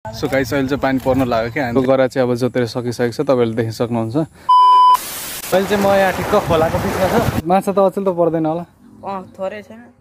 So guys अहिले चाहिँ पानी पर्न लाग्यो क्या हाम्रो गरा चाहिँ अब जोतेर सकिसकेको छ तपाईहरुले देख्न सक्नुहुन्छ। अहिले चाहिँ म यहाँ ठिक्क खोलाको बिचमा छ। माछा त अचेल त पर्दैन होला थोरै छैन।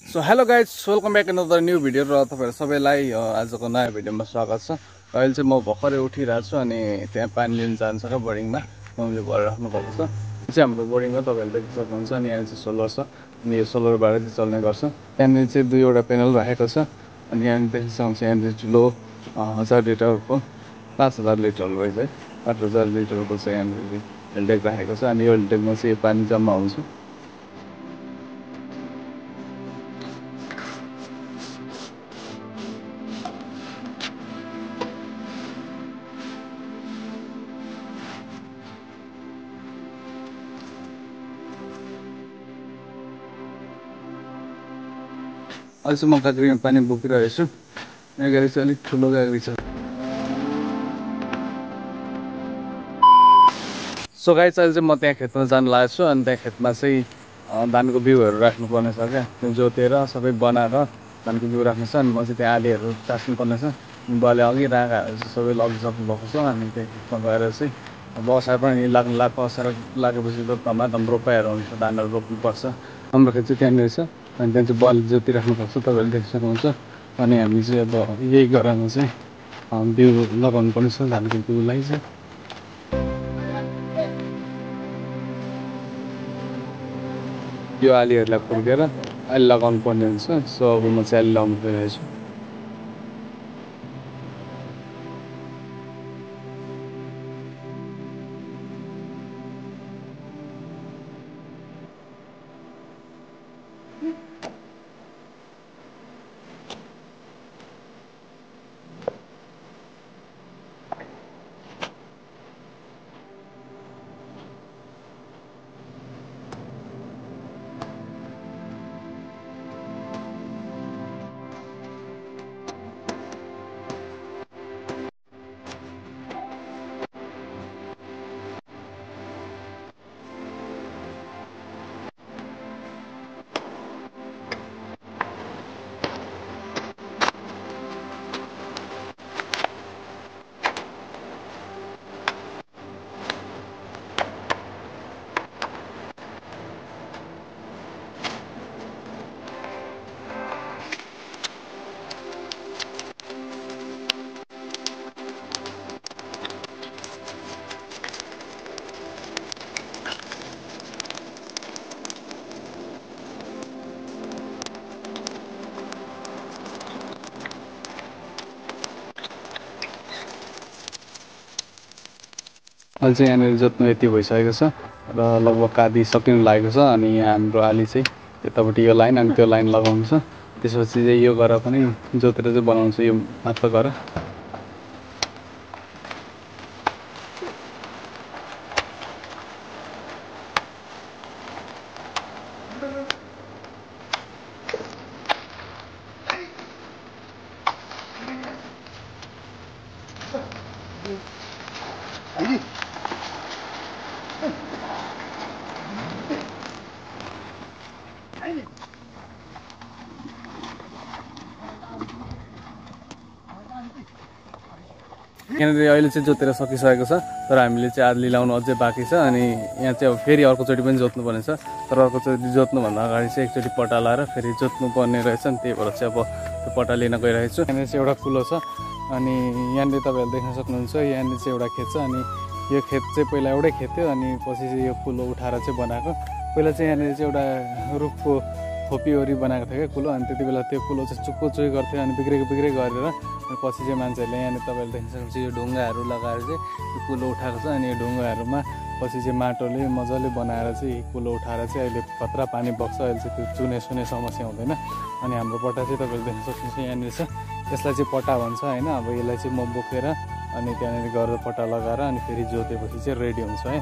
So hello guys welcome back another new video र तपाईहरु सबैलाई आजको नयाँ भिडियोमा स्वागत छ। अहिले चाहिँ म भर्खरै उठिरहेको छु अनि त्यहाँ पानी लिन जान्छ र बोर्डिङमा मम्मीले भरिराख्नु भएको छ। यो चाहिँ हाम्रो बोर्डिङमा तपाईहरुले देख्न सक्नुहुन्छ अनि यहाँ चाहिँ सोलर छ अनि यो सोलरबाट चाहिँ चल्ने गर्छ। त्यहाँनिर चाहिँ दुईवटा पेनल राखेको छ अनि यहाँ देख्न सक्नुहुन्छ यहाँ ठुलो 1000 लिटरको 5000 लिटरको रहेछ है 8000 लिटरको चाहिँ यहाँ हेल्डेक राखेको छ अनि यो हेल्डेकमा चाहिँ यो पानी जम्मा हुन्छ। अहिले चाहिँ म गाडीमा पानी बोकिरहेको छु। यो गाडी चाहिँ अलिक ठुलो गाडी छ। सो गाइस अहिले चाहिँ म त्यहाँ खेतमा जान लागेको छु अनि त्यहाँ खेतमा चाहिँ धानको बिउहरू राख्नुपर्ने छ क्या। त्यो जोतेर सबै बनाएर धानको बिउ राख्नु छ अनि म चाहिँ त्यहाँ आलीहरू टाँस्नुपर्ने छ। बुवाले अघि राखाहरू चाहिँ सबै लगिसक्नु भएको छ अनि त्यहाँ खेतमा गएर चाहिँ अब असार पनि लाग्नु लाग्छ। असार लागेपछि त टमाटर रोपाइहरू हुन्छ धानहरू रोप्नुपर्छ। हाम्रो खेत चाहिँ त्यहाँनिर छ अनि त्यहाँ चाहिँ बुवाले जोतिराख्नु भएको छ तपाईँहरूले देख्न सक्नुहुन्छ। अनि हामी चाहिँ अब यही गरामा चाहिँ बिउ लगाउनु पर्ने छ धानको बिउलाई चाहिँ। यो आलीहरूलाई फुर्केर आली लगाउनु पर्ने हुन्छ। सो अब म चाहिँ आली लगाउनु गइरहेको छु। अहिले चाहिँ यहाँनिर जोत्नु यति भइसकेको छ र लगभग आधी सकिनु लागेको छ अनि यहाँ हाम्रो आली चाहिँ यतापट्टि यो लाइन अनि त्यो लाइन लगाउनु छ। त्यसपछि चाहिँ यो गरेर पनि जोतेर चाहिँ बनाउँछ यो मात्र गरेर। यहाँनिर अहिले चाहिँ जोतेर सकिसकेको छ तर हामीले चाहिँ आली लाउनु अझै बाँकी छ अनि यहाँ चाहिँ अब फेरि अर्कोचोटि पनि जोत्नुपर्ने छ। तर अर्कोचोटि जोत्नुभन्दा अगाडि चाहिँ एकचोटि पट्टा लाएर फेरि जोत्नुपर्ने रहेछ नि त्यही भएर चाहिँ अब त्यो पट्टा लिन गइरहेको छु। यहाँनिर चाहिँ एउटा कुलो छ अनि यहाँनिर तपाईँहरूले देख्न सक्नुहुन्छ यहाँनिर चाहिँ एउटा खेत छ अनि यो खेत चाहिँ पहिला एउटै खेत थियो अनि पछि चाहिँ यो कुलो उठाएर चाहिँ बनाएको। पहिला चाहिँ यहाँनिर चाहिँ एउटा रुखको खोपीवरी बनाएको थियो क्या कुलो अनि त्यति बेला त्यो कुलो चाहिँ चुक्को चुई गर्थ्यो अनि बिग्रे गरेर अनि पछि चाहिँ मान्छेहरूले यहाँनिर तपाईँहरूले देख्न सक्नुहुन्छ यो ढुङ्गाहरू लगाएर चाहिँ यो कुलो उठाएको छ अनि यो ढुङ्गाहरूमा पछि चाहिँ माटोले मजाले बनाएर चाहिँ कुलो उठाएर चाहिँ अहिले खतरा पानी बग्छ। अहिले चाहिँ त्यो चुने सुने समस्या हुँदैन। अनि हाम्रो पट्टा चाहिँ तपाईँहरूले देख्न सक्नुहुन्छ यहाँनिर छ यसलाई चाहिँ पट्टा भन्छ होइन। अब यसलाई चाहिँ म बोकेर अनि त्यहाँनिर गरेर पट्टा लगाएर अनि फेरि जोतेपछि चाहिँ रेडी हुन्छ है।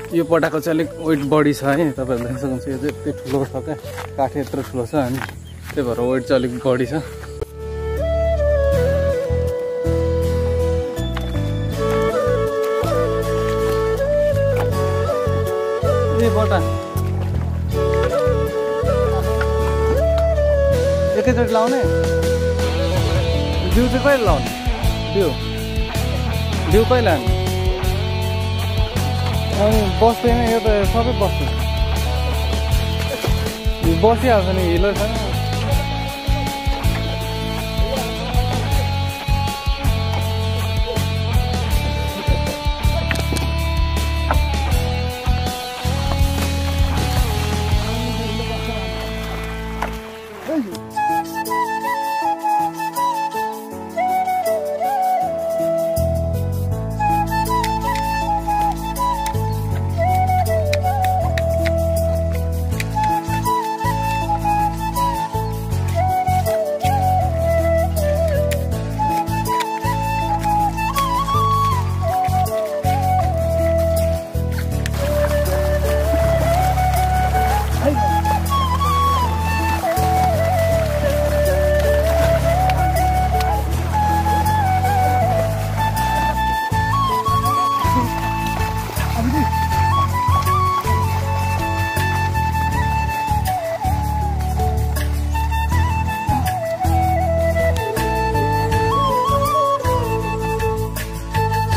यो पट्टाको चाहिँ अलिक वेट बढी छ है तपाईँहरूले देख्न सक्नुहुन्छ। यो चाहिँ यति ठुलो छ क्या काठ यत्रो ठुलो छ अनि त्यही भएर वेट चाहिँ अलिक बढी छ। बटा एकैचोटि लाउने बिउ चाहिँ कहिले लाउने बिउ कहिले लाने अनि बस्दैन यो त सबै बस्दैन बसिहाल्छ नि हिलो छैन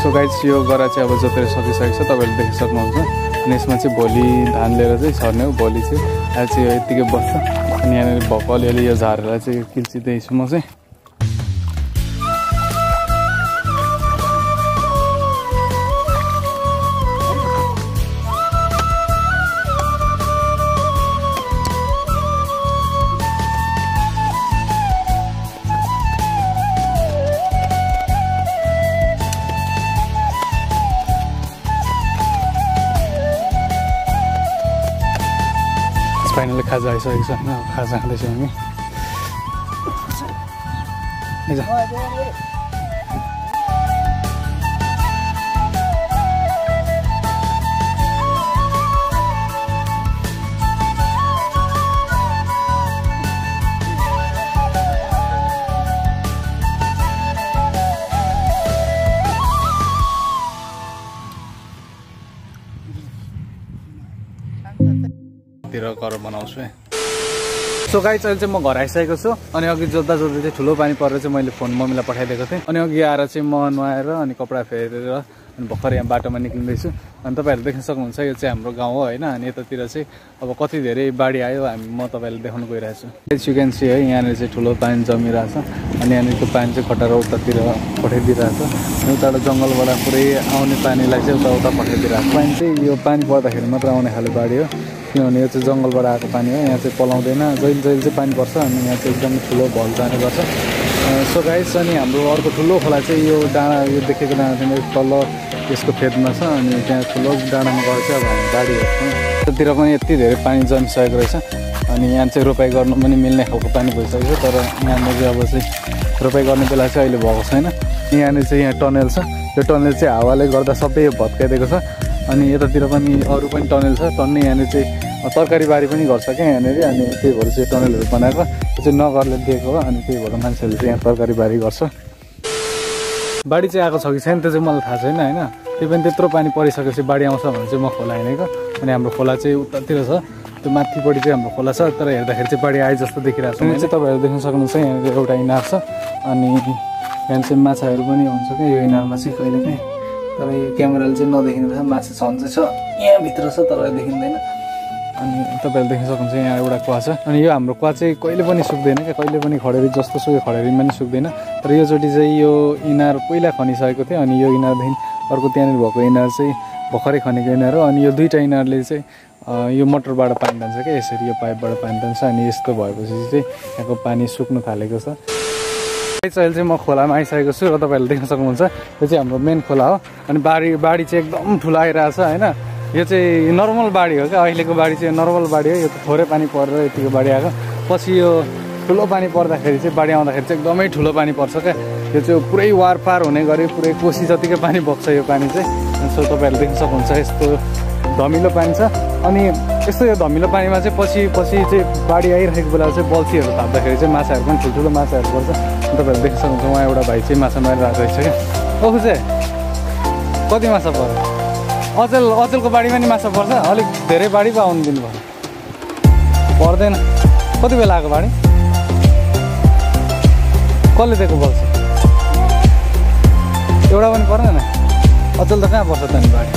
सो गाइस यो गरा चाहिँ अब जोतेर सकिसकेको छ तपाईँहरूले देखि सक्नुहुन्छ अनि यसमा चाहिँ भोलि धान लिएर चाहिँ छर्ने हो भोलि चाहिँ अहिले चाहिँ यो यत्तिकै बस्छ अनि यहाँनिर भएको अलिअलि यो झारेर चाहिँ किल्चिँदैछु म चाहिँ फाइनली खाजा आइसकेको छ होइन खाजा खाँदैछौँ हामी घर बनाउँछु है सो गाइस अहिले चाहिँ म घर आइसकेको छु अनि अघि जोत्दा चाहिँ ठुलो पानी परेर चाहिँ मैले फोन मम्मीलाई पठाइदिएको थिएँ अनि अघि आएर चाहिँ म नुहाएर अनि कपडा फेरेर अनि भर्खर यहाँ बाटोमा निक्लिँदैछु अनि तपाईँहरूले देख्न सक्नुहुन्छ यो चाहिँ हाम्रो गाउँ हो होइन अनि यतातिर चाहिँ अब कति धेरै बाढी आयो म तपाईँहरूले देखाउन गइरहेको छु यु क्यान सी है यहाँनिर चाहिँ ठुलो पानी जमिरहेछ अनि यहाँनिरको पानी चाहिँ खटेर उतातिर पठाइदिइरहेछ अनि उताबाट जङ्गलबाट पुरै आउने पानीलाई चाहिँ उता पठाइदिइरहेको छ पानी चाहिँ यो पानी पर्दाखेरि मात्र आउने खाले बाढी हो किनभने यो चाहिँ जङ्गलबाट आएको पानी हो यहाँ चाहिँ पलाउँदैन जहिले चाहिँ पानी पर्छ अनि यहाँ चाहिँ एकदम ठुलो भल जाने गर्छ सो गाइस अनि हाम्रो अर्को ठुलो खोला चाहिँ यो डाँडा यो देखेको डाँडा चाहिँ तल यसको फेदमा छ अनि त्यहाँ ठुलो डाँडामा गएर चाहिँ अब हामी बाढी हेर्छौँ त्यतातिर पनि यति धेरै पानी जमिसकेको रहेछ अनि यहाँ चाहिँ रोपाइ गर्नु पनि मिल्ने खालको पानी भइसकेको छ तर यहाँनिर चाहिँ अब चाहिँ रोपाइ गर्ने बेला चाहिँ अहिले भएको छैन यहाँनिर चाहिँ यहाँ टनल छ यो टनल चाहिँ हावाले गर्दा सबै भत्काइदिएको छ अनि यतातिर पनि अरू पनि टनल छ टन्नै यहाँनिर चाहिँ तरकारी बारी पनि गर्छ क्या यहाँनिर अनि त्यही भएर चाहिँ टनलहरू बनाएको त्यो चाहिँ नगरले दिएको हो अनि त्यही भएर मान्छेहरूले चाहिँ यहाँ तरकारी बारी गर्छ बाढी चाहिँ आएको छ कि छैन त्यो चाहिँ मलाई थाहा छैन होइन त्यो पनि त्यत्रो पानी परिसकेपछि बाढी आउँछ भने चाहिँ म खोला हिँडेको अनि हाम्रो खोला चाहिँ उतातिर छ त्यो माथिपट्टि चाहिँ हाम्रो खोला छ तर हेर्दाखेरि चाहिँ बाढी आए जस्तो देखिरहेको छ चाहिँ तपाईँहरू देख्न सक्नुहुन्छ यहाँनिर एउटा इनार छ अनि यहाँ चाहिँ माछाहरू पनि हुन्छ क्या यो इनारमा चाहिँ कहिले काहीँ तर यो क्यामेराले चाहिँ नदेखिँदैन माछा छन् चाहिँ छ यहाँभित्र छ तर देखिँदैन अनि तपाईँहरूले देख्न सक्नुहुन्छ यहाँ एउटा कुवा छ अनि यो हाम्रो कुवा चाहिँ कहिले पनि सुक्दैन क्या कहिले पनि खडेरी जस्तो सुक्यो खडेरीमा पनि सुक्दैन तर योचोटि चाहिँ यो इनार पहिला खनिसकेको थियो अनि यो इनारदेखि अर्को त्यहाँनिर भएको इनार चाहिँ भर्खरै खनेको इनार हो अनि यो दुईवटा इनारले चाहिँ यो मोटरबाट पानी जान्छ क्या यसरी यो पाइपबाट पानी जान्छ अनि यस्तो भएपछि चाहिँ यहाँको पानी सुक्नु थालेको छ अहिले चाहिँ म खोलामा आइसकेको छु र तपाईँहरूले देख्न सक्नुहुन्छ यो चाहिँ हाम्रो मेन खोला हो अनि बाढी चाहिँ एकदम ठुलो आइरहेछ होइन यो चाहिँ नर्मल बाढी हो क्या अहिलेको बाढी चाहिँ नर्मल बाढी हो यो त थोरै पानी परेर यतिको बाढी आएको पछि यो ठुलो पानी पर्दाखेरि चाहिँ बाढी आउँदाखेरि चाहिँ एकदमै ठुलो पानी पर्छ क्या यो चाहिँ पुरै वारपार हुने गरी पुरै कोसी जतिकै पानी बग्छ यो पानी चाहिँ सो तपाईँहरूले देख्न सक्नुहुन्छ यस्तो धमिलो पानी छ अनि यस्तो यो धमिलो पानीमा चाहिँ पछि चाहिँ बाढी आइरहेको बेला चाहिँ बल्छीहरू थाप्दाखेरि चाहिँ माछाहरू पनि ठुल्ठुलो माछाहरू पर्छ तपाईँहरूले देख्न सक्नुहुन्छ उहाँ एउटा भाइ चाहिँ माछा मारिरहेको रहेछ क्या ओखु चाहिँ कति माछा पर्छ अचेलको बाढीमा नि माछा पर्छ अलिक धेरै बाढी पो आउनु दिनु पर्यो पर्दैन कति बेला आएको बाढी कसले दिएको बल्छ एउटा पनि परेन अचल त कहाँ पर्छ त नि बाढी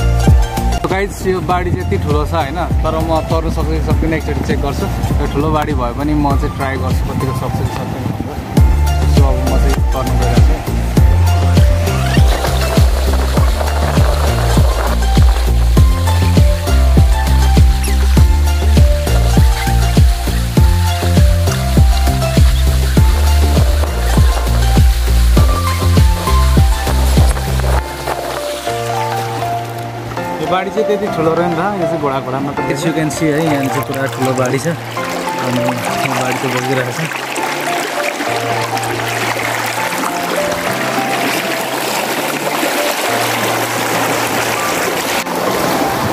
गाइस यो बाढी चाहिँ यति ठुलो छ होइन तर म तर्नु सक्छु कि सक्दिनँ एकचोटि चेक गर्छु यो ठुलो बाढी भए पनि म चाहिँ ट्राई गर्छु कतिको सक्छु कि सक्दैन भनेर सो अब म चाहिँ तर्नु गइरहेको छु बाढी चाहिँ त्यति ठुलो रहेन त यो चाहिँ घोडामा त यस यु क्यान सी है यहाँ चाहिँ पुरा ठुलो बाढी छ अनि बाढी चाहिँ बगिरहेको छ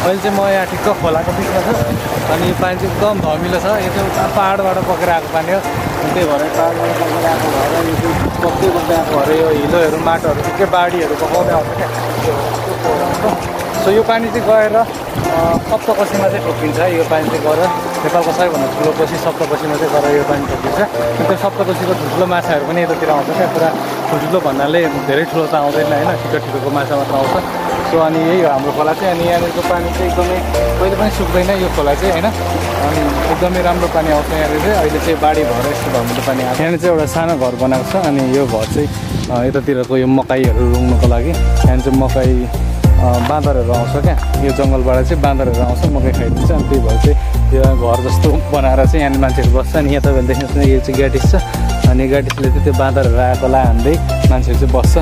अहिले चाहिँ म यहाँ ठिक्क खोलाको बिचमा छु अनि यो पानी चाहिँ एकदम धमिलो छ यो चाहिँ उता पाहाडबाट बगेर आएको पानी हो त्यही भएर पाहाडबाट बगेर आएको भएर यो चाहिँ बग्दै बग्दै आएको भएर यो हिलोहरू माटोहरू ठिकै बाढीहरू बगाउँदै आउँछ क्या सो यो पानी चाहिँ गएर सप्तकोशीमा चाहिँ ठोकिन्छ यो पानी चाहिँ गएर नेपालको सबैभन्दा ठुलो कोशी सप्तकोशीमा चाहिँ गएर यो पानी ठोकिन्छ अनि त्यो सप्तकोशीको ठुल्ठुलो माछाहरू पनि यतातिर आउँछ क्या पुरा ठुल्ठुलो भन्नाले धेरै ठुलो त आउँदैन होइन ठिक्क ठिक्कको माछा मात्र आउँछ सो अनि यही हो हाम्रो खोला चाहिँ अनि यहाँनिरको पानी चाहिँ एकदमै कहिले पनि सुक्दैन यो खोला चाहिँ होइन अनि एकदमै राम्रो पानी आउँछ यहाँनिर चाहिँ अहिले चाहिँ बाढी भएर यस्तो धमिलो पानी आउँछ यहाँनिर चाहिँ एउटा सानो घर बनाएको छ अनि यो घर चाहिँ यतातिरको यो मकैहरू रुङ्नुको लागि यहाँनिर चाहिँ मकै बाँदरहरू आउँछ क्या यो जङ्गलबाट चाहिँ बाँदरहरू आउँछ मकै खाइदिन्छ अनि त्यही भएर चाहिँ यो घर जस्तो बनाएर चाहिँ यहाँनिर मान्छेहरू बस्छ अनि यहाँ तपाईँले देख्नुहोस् न यो चाहिँ ग्याटिस छ अनि ग्याटिसले चाहिँ त्यो बाँदरहरू आएकोलाई हान्दै मान्छेहरू चाहिँ बस्छ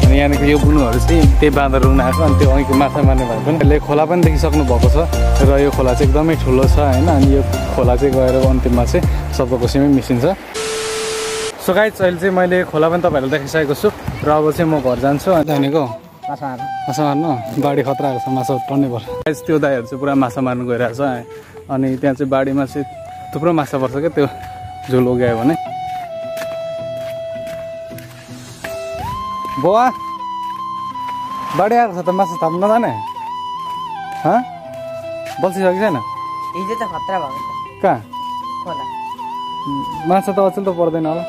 अनि यहाँनिर यो बुनुहरू चाहिँ त्यही बाँदर रुङ्न आएको अनि त्यो अघिको माछा मार्ने भए पनि यसले खोला पनि देखिसक्नु भएको छ र यो खोला चाहिँ एकदमै ठुलो छ होइन अनि यो खोला चाहिँ गएर अन्तिममा चाहिँ सप्तकोशीमै मिसिन्छ सो गाइस अहिले चाहिँ मैले खोला पनि तपाईँहरूलाई देखाइसकेको छु र अब चाहिँ म घर जान्छु अनि भनेको माछा मार्नु बाढी खतरा आएको छ माछा टर्नै पर्छ त्यो दाइहरू चाहिँ पुरा माछा मार्नु गइरहेको छ अनि त्यहाँ चाहिँ बाढीमा चाहिँ थुप्रो माछा पर्छ क्या त्यो झोल उगायो भने बुवा बाढी आएको छ त माछा थाप्नु नजाने बल्छिसक्यो छैन हिजो त खतरा भएको छ कहाँ खोला माछा त अचेल त पर्दैन होला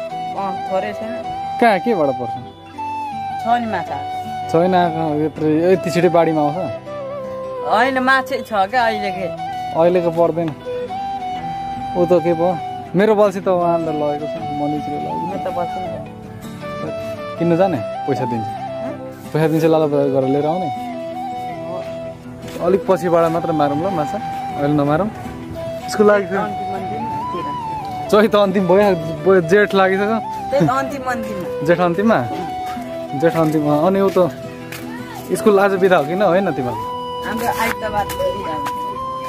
थोरै छैन कहाँ केबाट पर्छ छ नि माछा छैन यत्रो यति छिटो बाढीमा आउँछ होइन माछा छ क्या अहिलेको पर्दैन ऊ त के भयो मेरो बल्छी त उहाँ अन्त लगेको छ मनिजले लगेको किन्नु जाने पैसा दिन्छ लाला गरेर लिएर आउने अलिक पछिबाट मात्र मारौँ ल माछा अहिले नमारौँ यसको लागि चैत अन्तिम भयो जेठ लागिसक्यो जेठ अन्तिममा अनि ऊ त स्कुल आज बिदा हो किन होइन तिमीहरू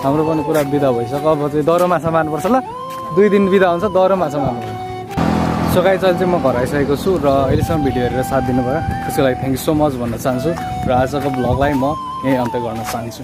हाम्रो पनि पुरा बिदा भइसक्यो अब चाहिँ दह्रो माछा मार्नुपर्छ ल 2 दिन बिदा हुन्छ दह्रो माछा मार्नुपर्छ सो गाइस अहिले चाहिँ म घर आइसकेको छु र अहिलेसम्म भिडियो हेरेर साथ दिनुभयो त्यसको लागि थ्याङ्क यू सो मच भन्न चाहन्छु र आजको भ्लगलाई म यहीँ अन्त्य गर्न चाहन्छु।